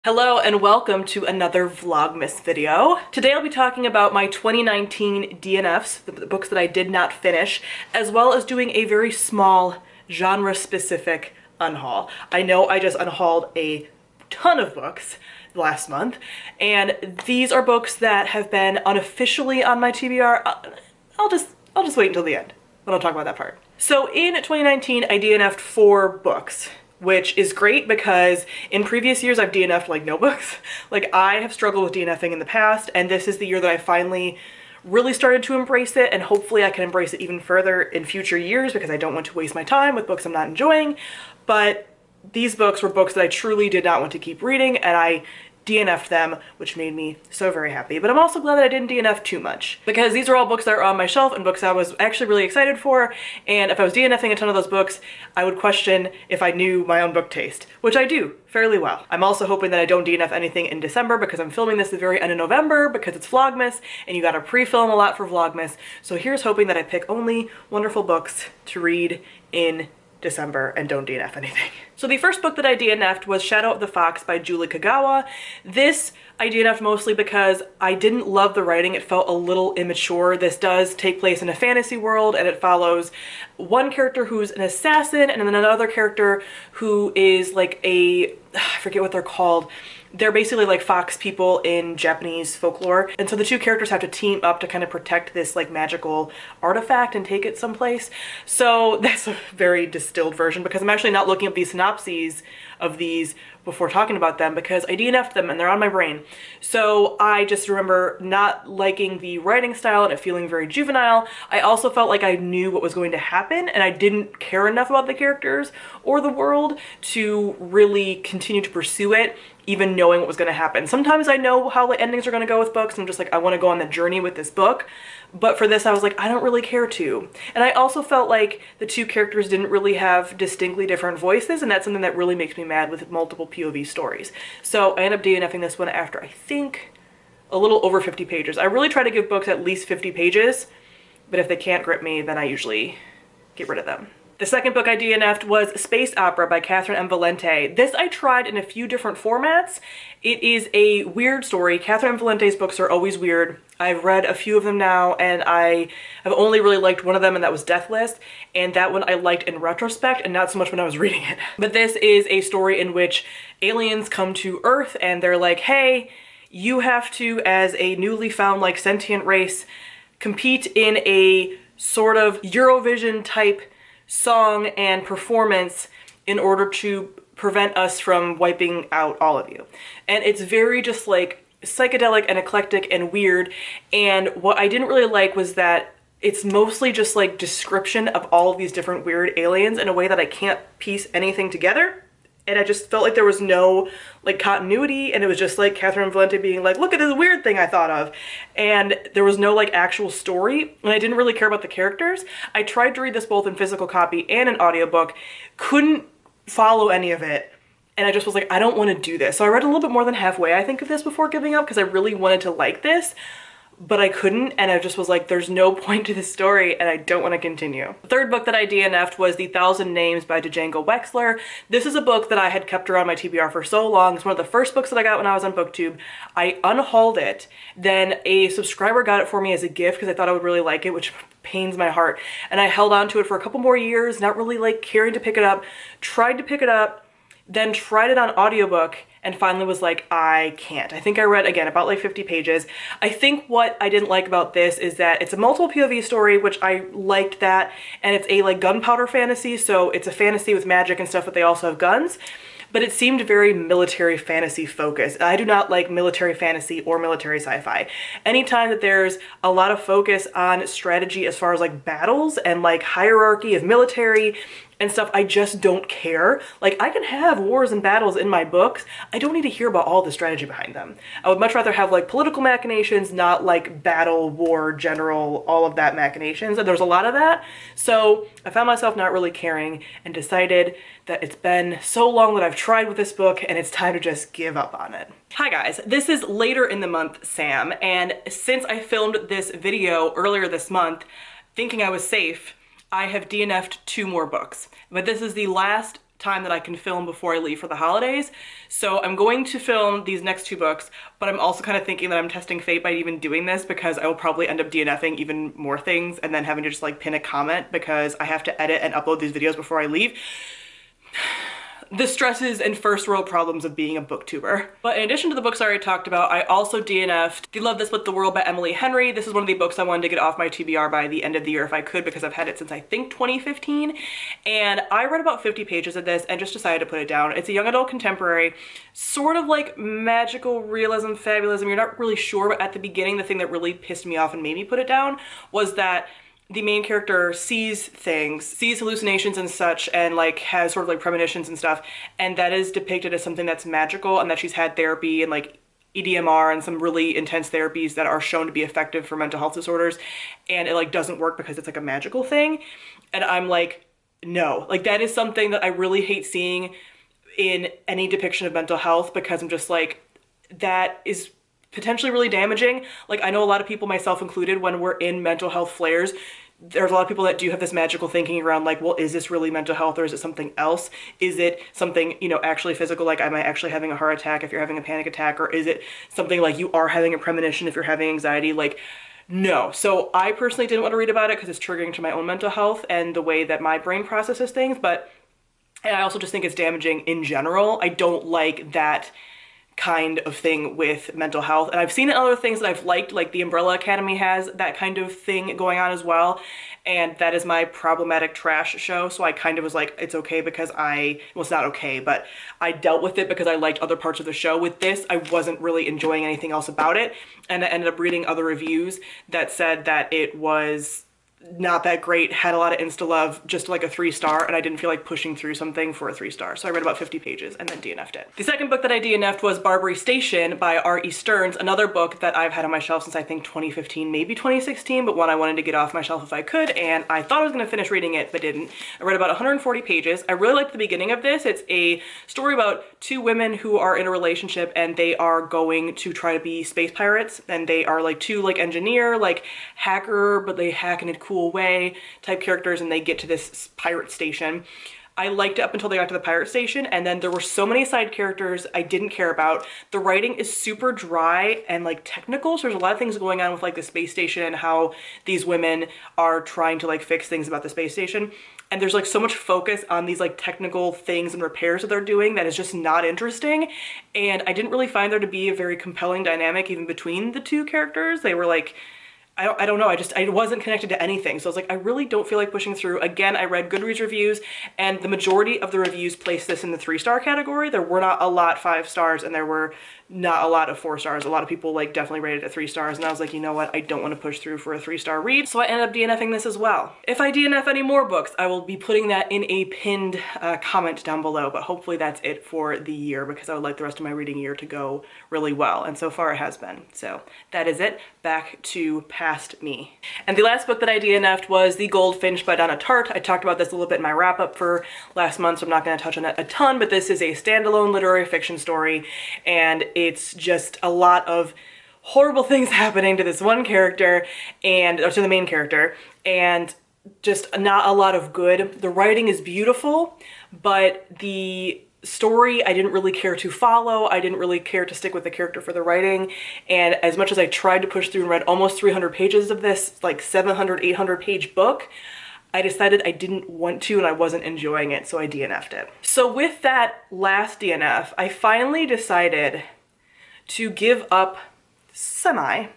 Hello and welcome to another Vlogmas video. Today I'll be talking about my 2019 DNFs, the books that I did not finish, as well as doing a very small genre-specific unhaul. I know I just unhauled a ton of books last month, and these are books that have been unofficially on my TBR. I'll just wait until the end when I'll talk about that part. So in 2019, I DNF'd 4 books, which is great because in previous years I've DNF'd like no books. Like I have struggled with DNFing in the past, and this is the year that I finally really started to embrace it, and hopefully I can embrace it even further in future years because I don't want to waste my time with books I'm not enjoying. But these books were books that I truly did not want to keep reading, and I DNF'd them, which made me so very happy. But I'm also glad that I didn't DNF too much, because these are all books that are on my shelf and books I was actually really excited for, and if I was DNFing a ton of those books, I would question if I knew my own book taste, which I do fairly well. I'm also hoping that I don't DNF anything in December because I'm filming this at the very end of November because it's Vlogmas and you gotta pre-film a lot for Vlogmas. So here's hoping that I pick only wonderful books to read in December and don't DNF anything. So the first book that I DNF'd was Shadow of the Fox by Julie Kagawa. This I DNF'd mostly because I didn't love the writing. It felt a little immature. This does take place in a fantasy world, and it follows one character who's an assassin and then another character who is like I forget what they're called. They're basically like fox people in Japanese folklore. And so the two characters have to team up to kind of protect this like magical artifact and take it someplace. So that's a very distilled version because I'm actually not looking up these synopses of these before talking about them because I DNF'd them and they're on my brain. So I just remember not liking the writing style and it feeling very juvenile. I also felt like I knew what was going to happen and I didn't care enough about the characters or the world to really continue to pursue it, even knowing what was going to happen. Sometimes I know how the endings are going to go with books. I'm just like, I want to go on the journey with this book. But for this, I was like, I don't really care to. And I also felt like the two characters didn't really have distinctly different voices, and that's something that really makes me mad with multiple POV stories. So I ended up DNFing this one after, I think, a little over 50 pages. I really try to give books at least 50 pages, but if they can't grip me, then I usually get rid of them. The second book I DNF'd was Space Opera by Catherine M. Valente. This I tried in a few different formats. It is a weird story. Catherine M. Valente's books are always weird. I've read a few of them now, and I have only really liked one of them, and that was Death List, and that one I liked in retrospect and not so much when I was reading it. But this is a story in which aliens come to Earth and they're like, hey, you have to, as a newly found like sentient race, compete in a sort of Eurovision type song and performance in order to prevent us from wiping out all of you. And it's very just like psychedelic and eclectic and weird, and what I didn't really like was that it's mostly just like description of all of these different weird aliens in a way that I can't piece anything together. And I just felt like there was no like continuity, and it was just like Catherine Valente being like, look at this weird thing I thought of. And there was no like actual story, and I didn't really care about the characters. I tried to read this both in physical copy and an audiobook, couldn't follow any of it. And I just was like, I don't want to do this. So I read a little bit more than halfway, I think, of this before giving up because I really wanted to like this, but I couldn't, and I just was like, there's no point to this story and I don't want to continue. The third book that I DNF'd was The Thousand Names by Django Wexler. This is a book that I had kept around my TBR for so long. It's one of the first books that I got when I was on BookTube. I unhauled it, then a subscriber got it for me as a gift because I thought I would really like it, which pains my heart. And I held on to it for a couple more years, not really like caring to pick it up, tried to pick it up, then tried it on audiobook, and finally was like, I can't. I think I read, again, about like 50 pages. I think what I didn't like about this is that it's a multiple POV story, which I liked that, and it's a like gunpowder fantasy, so it's a fantasy with magic and stuff, but they also have guns. But it seemed very military fantasy focused. I do not like military fantasy or military sci-fi. Anytime that there's a lot of focus on strategy as far as like battles and like hierarchy of military and stuff, I just don't care. Like, I can have wars and battles in my books. I don't need to hear about all the strategy behind them. I would much rather have like political machinations, not like battle, war, general, all of that machinations. And there's a lot of that. So I found myself not really caring and decided that it's been so long that I've tried with this book and it's time to just give up on it. Hi guys, this is later in the month Sam, and since I filmed this video earlier this month, thinking I was safe, I have DNF'd 2 more books. But this is the last time that I can film before I leave for the holidays. So I'm going to film these next 2 books, but I'm also kind of thinking that I'm testing fate by even doing this because I will probably end up DNFing even more things and then having to just like pin a comment because I have to edit and upload these videos before I leave. The stresses and first world problems of being a booktuber. But in addition to the books I already talked about, I also DNF'd You Love, This, Split the World by Emily Henry. This is one of the books I wanted to get off my TBR by the end of the year if I could, because I've had it since I think 2015. And I read about 50 pages of this and just decided to put it down. It's a young adult contemporary, sort of like magical realism, fabulism. You're not really sure, but at the beginning, the thing that really pissed me off and made me put it down was that the main character sees things, sees hallucinations and such, and like has sort of like premonitions and stuff, and that is depicted as something that's magical and that she's had therapy and like EDMR and some really intense therapies that are shown to be effective for mental health disorders, and it like doesn't work because it's like a magical thing. And I'm like, no, like that is something that I really hate seeing in any depiction of mental health, because I'm just like, that is potentially really damaging. Like, I know a lot of people, myself included, when we're in mental health flares, there's a lot of people that do have this magical thinking around like, well, is this really mental health or is it something else? Is it something, you know, actually physical, like am I actually having a heart attack if you're having a panic attack, or is it something like you are having a premonition if you're having anxiety? Like, no. So I personally didn't want to read about it because it's triggering to my own mental health and the way that my brain processes things, but I also just think it's damaging in general. I don't like that kind of thing with mental health, and I've seen it in other things that I've liked, like the Umbrella Academy has that kind of thing going on as well, and that is my problematic trash show, so I kind of was like, it's okay because well, it's not okay, but I dealt with it because I liked other parts of the show. With this, I wasn't really enjoying anything else about it, and I ended up reading other reviews that said that it was not that great, had a lot of insta love, just like a 3-star, and I didn't feel like pushing through something for a 3-star, so I read about 50 pages and then DNF'd it. The second book that I DNF'd was Barbary Station by R.E. Stearns, another book that I've had on my shelf since I think 2015, maybe 2016, but one I wanted to get off my shelf if I could, and I thought I was going to finish reading it, but didn't. I read about 140 pages. I really liked the beginning of this. It's a story about 2 women who are in a relationship and they are going to try to be space pirates, and they are like 2 like engineer, like hacker, but they hack in a cool way type characters, and they get to this pirate station. I liked it up until they got to the pirate station, and then there were so many side characters I didn't care about. The writing is super dry and like technical, so there's a lot of things going on with like the space station and how these women are trying to like fix things about the space station, and there's like so much focus on these like technical things and repairs that they're doing that is just not interesting, and I didn't really find there to be a very compelling dynamic even between the 2 characters. They were like, I don't know, I wasn't connected to anything. So I was like, I really don't feel like pushing through. Again, I read Goodreads reviews, and the majority of the reviews placed this in the 3-star category. There were not a lot 5 stars, and there were not a lot of 4 stars. A lot of people like definitely rated it 3 stars, and I was like, you know what, I don't want to push through for a 3-star read. So I ended up DNFing this as well. If I DNF any more books, I will be putting that in a pinned comment down below, but hopefully that's it for the year, because I would like the rest of my reading year to go really well, and so far it has been. So that is it. Back to past me. And the last book that I DNF'd was The Goldfinch by Donna Tartt. I talked about this a little bit in my wrap-up for last month, so I'm not going to touch on it a ton, but this is a standalone literary fiction story, and it's just a lot of horrible things happening to this one character, or to the main character, and just not a lot of good. The writing is beautiful, but the story I didn't really care to follow. I didn't really care to stick with the character for the writing, and as much as I tried to push through and read almost 300 pages of this like 700, 800 page book, I decided I didn't want to and I wasn't enjoying it, so I DNF'd it. So with that last DNF, I finally decided to give up semi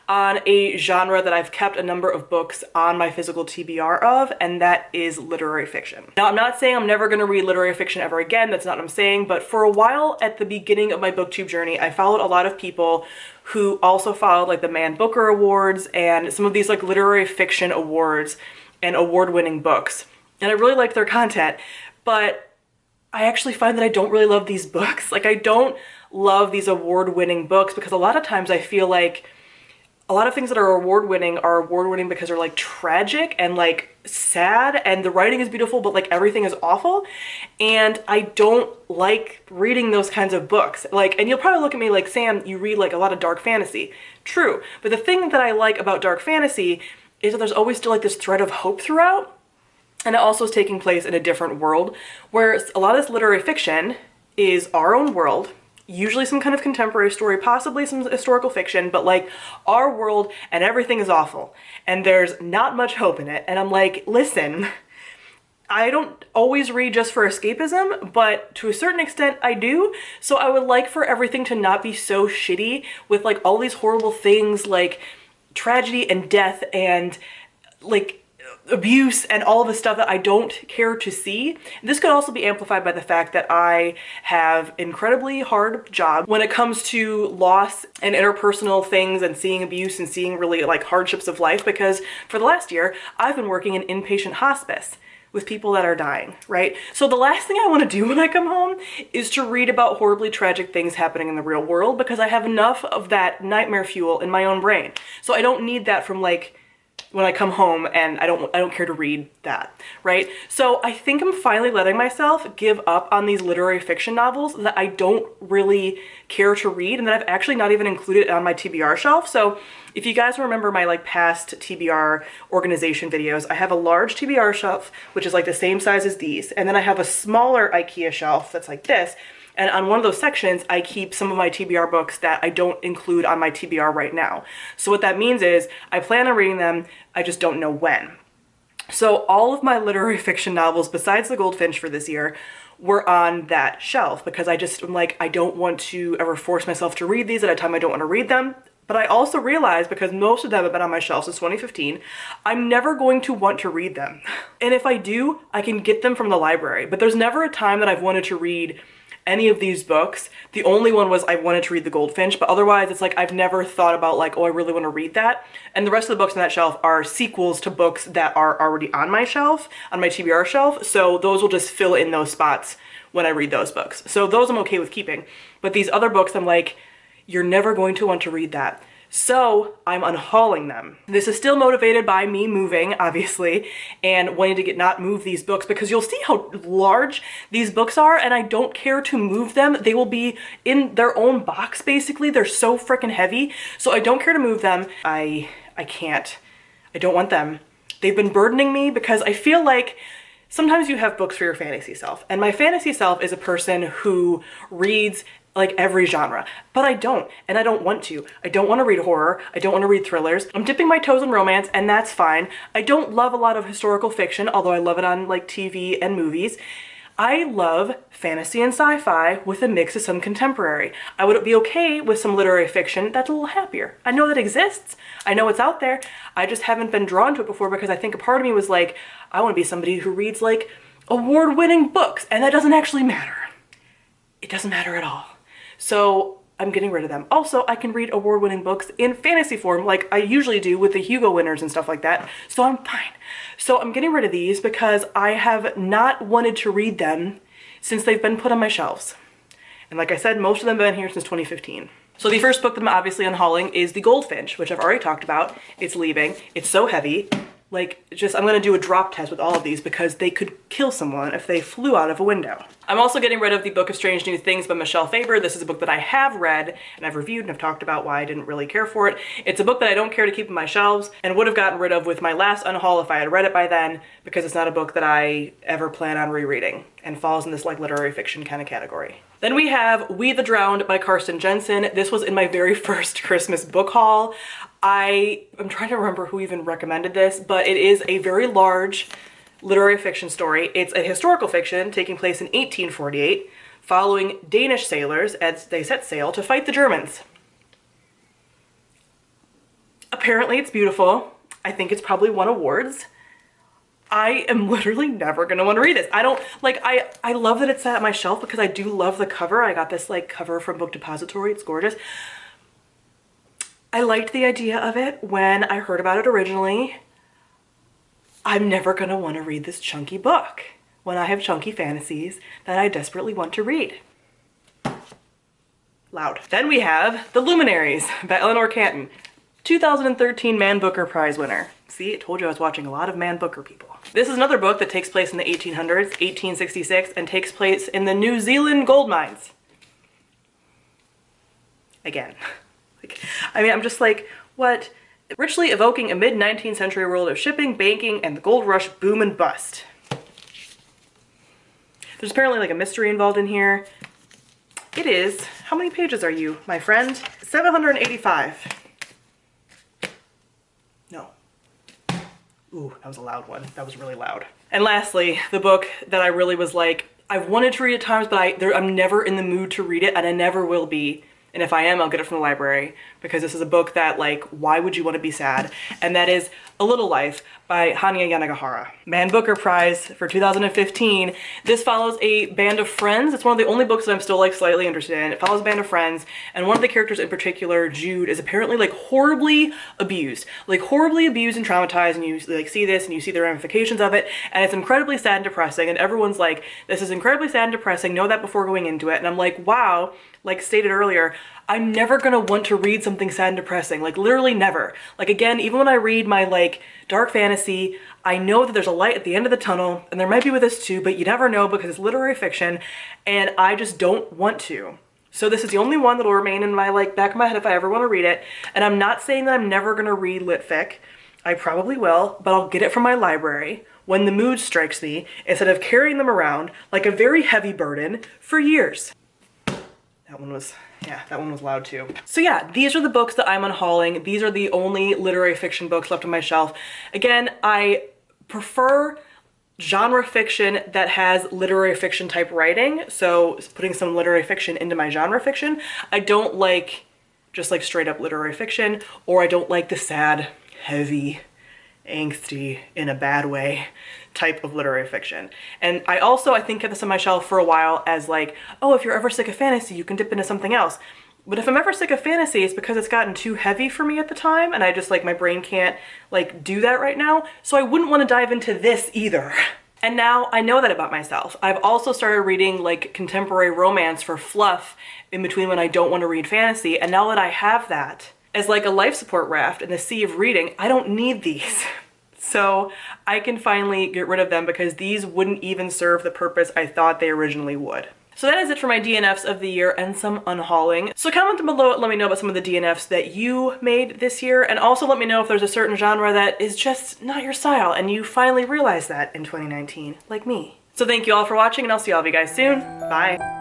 on a genre that I've kept a number of books on my physical TBR of, and that is literary fiction. Now, I'm not saying I'm never gonna read literary fiction ever again, that's not what I'm saying, but for a while at the beginning of my booktube journey, I followed a lot of people who also followed like the Man Booker Awards and some of these like literary fiction awards and award-winning books. And I really liked their content, but I actually find that I don't really love these books. Like, I don't love these award-winning books because a lot of times I feel like a lot of things that are award-winning because they're like tragic and like sad, and the writing is beautiful, but like everything is awful. And I don't like reading those kinds of books. Like, and you'll probably look at me like, Sam, you read like a lot of dark fantasy. True, but the thing that I like about dark fantasy is that there's always still like this thread of hope throughout. And it also is taking place in a different world, where a lot of this literary fiction is our own world, usually some kind of contemporary story, possibly some historical fiction, but like our world, and everything is awful. And there's not much hope in it. And I'm like, listen, I don't always read just for escapism, but to a certain extent I do. So I would like for everything to not be so shitty with like all these horrible things like tragedy and death and like abuse and all of the stuff that I don't care to see. This could also be amplified by the fact that I have incredibly hard job when it comes to loss and interpersonal things and seeing abuse and seeing really like hardships of life, because for the last year I've been working in inpatient hospice with people that are dying, right? So the last thing I want to do when I come home is to read about horribly tragic things happening in the real world, because I have enough of that nightmare fuel in my own brain. So I don't need that from like when I come home, and I don't care to read that, right? So I think I'm finally letting myself give up on these literary fiction novels that I don't really care to read and that I've actually not even included on my TBR shelf. So if you guys remember my like past TBR organization videos, I have a large TBR shelf, which is like the same size as these. And then I have a smaller IKEA shelf that's like this. And on one of those sections, I keep some of my TBR books that I don't include on my TBR right now. So what that means is I plan on reading them, I just don't know when. So all of my literary fiction novels, besides The Goldfinch for this year, were on that shelf because I just am like, I don't want to ever force myself to read these at a time I don't want to read them. But I also realized, because most of them have been on my shelf since 2015, I'm never going to want to read them. And if I do, I can get them from the library. But there's never a time that I've wanted to read any of these books. The only one was I wanted to read The Goldfinch, but otherwise it's like I've never thought about like, oh, I really want to read that. And the rest of the books on that shelf are sequels to books that are already on my shelf, on my TBR shelf. So those will just fill in those spots when I read those books. So those I'm okay with keeping. But these other books, I'm like, you're never going to want to read that. So I'm unhauling them. This is still motivated by me moving, obviously, and wanting to not move these books, because you'll see how large these books are, and I don't care to move them. They will be in their own box, basically. They're so freaking heavy, so I don't care to move them. I can't. I don't want them. They've been burdening me because I feel like sometimes you have books for your fantasy self, and my fantasy self is a person who reads like every genre, but I don't, and I don't want to. I don't want to read horror. I don't want to read thrillers. I'm dipping my toes in romance, and that's fine. I don't love a lot of historical fiction, although I love it on like TV and movies. I love fantasy and sci-fi with a mix of some contemporary. I would be okay with some literary fiction that's a little happier. I know that exists. I know it's out there. I just haven't been drawn to it before because I think a part of me was like, I want to be somebody who reads like award-winning books, and that doesn't actually matter. It doesn't matter at all. So I'm getting rid of them. Also, I can read award-winning books in fantasy form like I usually do with the Hugo winners and stuff like that, so I'm fine. So I'm getting rid of these because I have not wanted to read them since they've been put on my shelves. And like I said, most of them have been here since 2015. So the first book that I'm obviously unhauling is The Goldfinch, which I've already talked about. It's leaving. It's so heavy. Like, just, I'm gonna do a drop test with all of these because they could kill someone if they flew out of a window. I'm also getting rid of the Book of Strange New Things by Michelle Faber. This is a book that I have read and I've reviewed and I've talked about why I didn't really care for it. It's a book that I don't care to keep in my shelves and would have gotten rid of with my last unhaul if I had read it by then, because it's not a book that I ever plan on rereading and falls in this like literary fiction kind of category. Then we have We the Drowned by Karsten Jensen. This was in my very first Christmas book haul. I'm trying to remember who even recommended this, but it is a very large literary fiction story. It's a historical fiction taking place in 1848, following Danish sailors as they set sail to fight the Germans. Apparently it's beautiful. I think it's probably won awards. I am literally never gonna want to read this. I don't, like, I love that it's sat on my shelf because I do love the cover. I got this like cover from Book Depository. It's gorgeous. I liked the idea of it when I heard about it originally. I'm never gonna want to read this chunky book when I have chunky fantasies that I desperately want to read. Loud. Then we have The Luminaries by Eleanor Canton, 2013 Man Booker Prize winner. See, I told you I was watching a lot of Man Booker people. This is another book that takes place in the 1800s, 1866, and takes place in the New Zealand gold mines. Again. I mean, I'm just like, what? Richly evoking a mid-19th century world of shipping, banking, and the gold rush boom and bust. There's apparently like a mystery involved in here. It is, how many pages are you, my friend? 785. No. Ooh, that was a loud one. That was really loud. And lastly, the book that I really was like, I've wanted to read at times, but I'm never in the mood to read it, and I never will be. And if I am, I'll get it from the library, because this is a book that, like, why would you want to be sad? And that is A Little Life by Hanya Yanagihara. Man Booker Prize for 2015. This follows a band of friends. It's one of the only books that I'm still like slightly interested in. It follows a band of friends, and one of the characters in particular, Jude, is apparently like horribly abused. Like horribly abused and traumatized, and you like see this and you see the ramifications of it, and it's incredibly sad and depressing, and everyone's like, this is incredibly sad and depressing, know that before going into it. And I'm like, wow, like stated earlier, I'm never gonna want to read something sad and depressing, like literally never. Like again, even when I read my like dark fantasy, I know that there's a light at the end of the tunnel, and there might be with this too, but you never know because it's literary fiction, and I just don't want to. So this is the only one that'll remain in my like back of my head if I ever want to read it. And I'm not saying that I'm never gonna read lit fic. I probably will, but I'll get it from my library when the mood strikes me, instead of carrying them around like a very heavy burden for years. That one was, yeah, that one was loud too. So yeah, these are the books that I'm unhauling. These are the only literary fiction books left on my shelf. Again, I prefer genre fiction that has literary fiction type writing. So putting some literary fiction into my genre fiction. I don't like just like straight up literary fiction, or I don't like the sad, heavy, angsty, in a bad way type of literary fiction. And I also, I think, kept this on my shelf for a while as like, oh, if you're ever sick of fantasy, you can dip into something else. But if I'm ever sick of fantasy, it's because it's gotten too heavy for me at the time, and I just like, my brain can't like do that right now. So I wouldn't want to dive into this either. And now I know that about myself. I've also started reading like contemporary romance for fluff in between when I don't want to read fantasy. And now that I have that as like a life support raft in the sea of reading, I don't need these. So I can finally get rid of them because these wouldn't even serve the purpose I thought they originally would. So that is it for my DNFs of the year and some unhauling. So comment below, let me know about some of the DNFs that you made this year, and also let me know if there's a certain genre that is just not your style and you finally realized that in 2019, like me. So thank you all for watching, and I'll see all of you guys soon. Bye.